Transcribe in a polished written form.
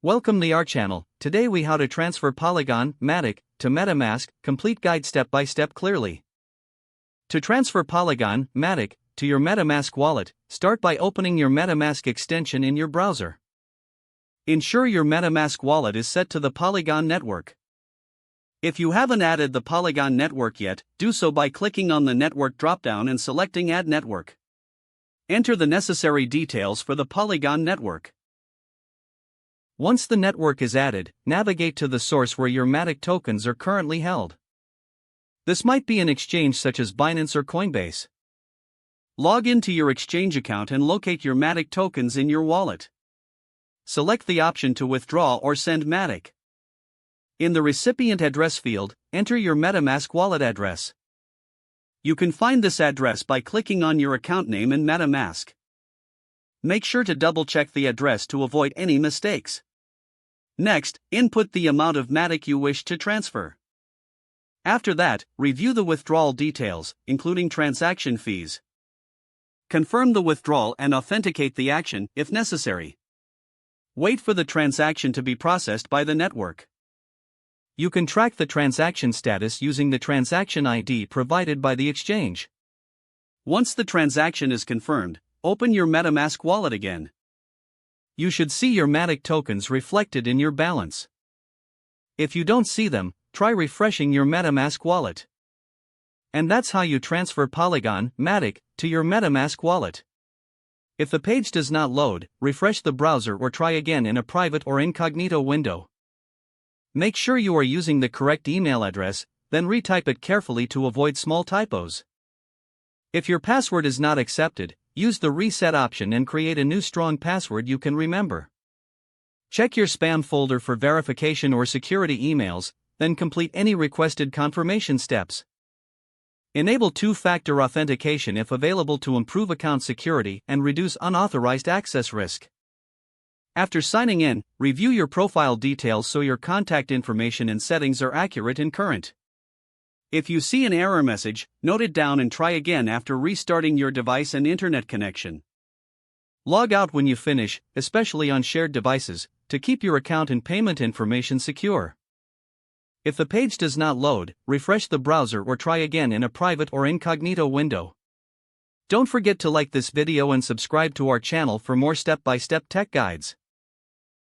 Welcome to our channel. Today we how to transfer Polygon, MATIC, to MetaMask, complete guide step by step clearly. To transfer Polygon, MATIC, to your MetaMask wallet, start by opening your MetaMask extension in your browser. Ensure your MetaMask wallet is set to the Polygon network. If you haven't added the Polygon network yet, do so by clicking on the network dropdown and selecting Add Network. Enter the necessary details for the Polygon network. Once the network is added, navigate to the source where your MATIC tokens are currently held. This might be an exchange such as Binance or Coinbase. Log into your exchange account and locate your MATIC tokens in your wallet. Select the option to withdraw or send MATIC. In the recipient address field, enter your MetaMask wallet address. You can find this address by clicking on your account name in MetaMask. Make sure to double-check the address to avoid any mistakes. Next, input the amount of MATIC you wish to transfer. After that, review the withdrawal details, including transaction fees. Confirm the withdrawal and authenticate the action, if necessary. Wait for the transaction to be processed by the network. You can track the transaction status using the transaction ID provided by the exchange. Once the transaction is confirmed, open your MetaMask wallet again. You should see your MATIC tokens reflected in your balance. If you don't see them, try refreshing your MetaMask wallet. And that's how you transfer Polygon, MATIC, to your MetaMask wallet. If the page does not load, refresh the browser or try again in a private or incognito window. Make sure you are using the correct email address, then retype it carefully to avoid small typos. If your password is not accepted, use the reset option and create a new strong password you can remember. Check your spam folder for verification or security emails, then complete any requested confirmation steps. Enable two-factor authentication if available to improve account security and reduce unauthorized access risk. After signing in, review your profile details so your contact information and settings are accurate and current. If you see an error message, note it down and try again after restarting your device and internet connection. Log out when you finish, especially on shared devices, to keep your account and payment information secure. If the page does not load, refresh the browser or try again in a private or incognito window. Don't forget to like this video and subscribe to our channel for more step-by-step tech guides.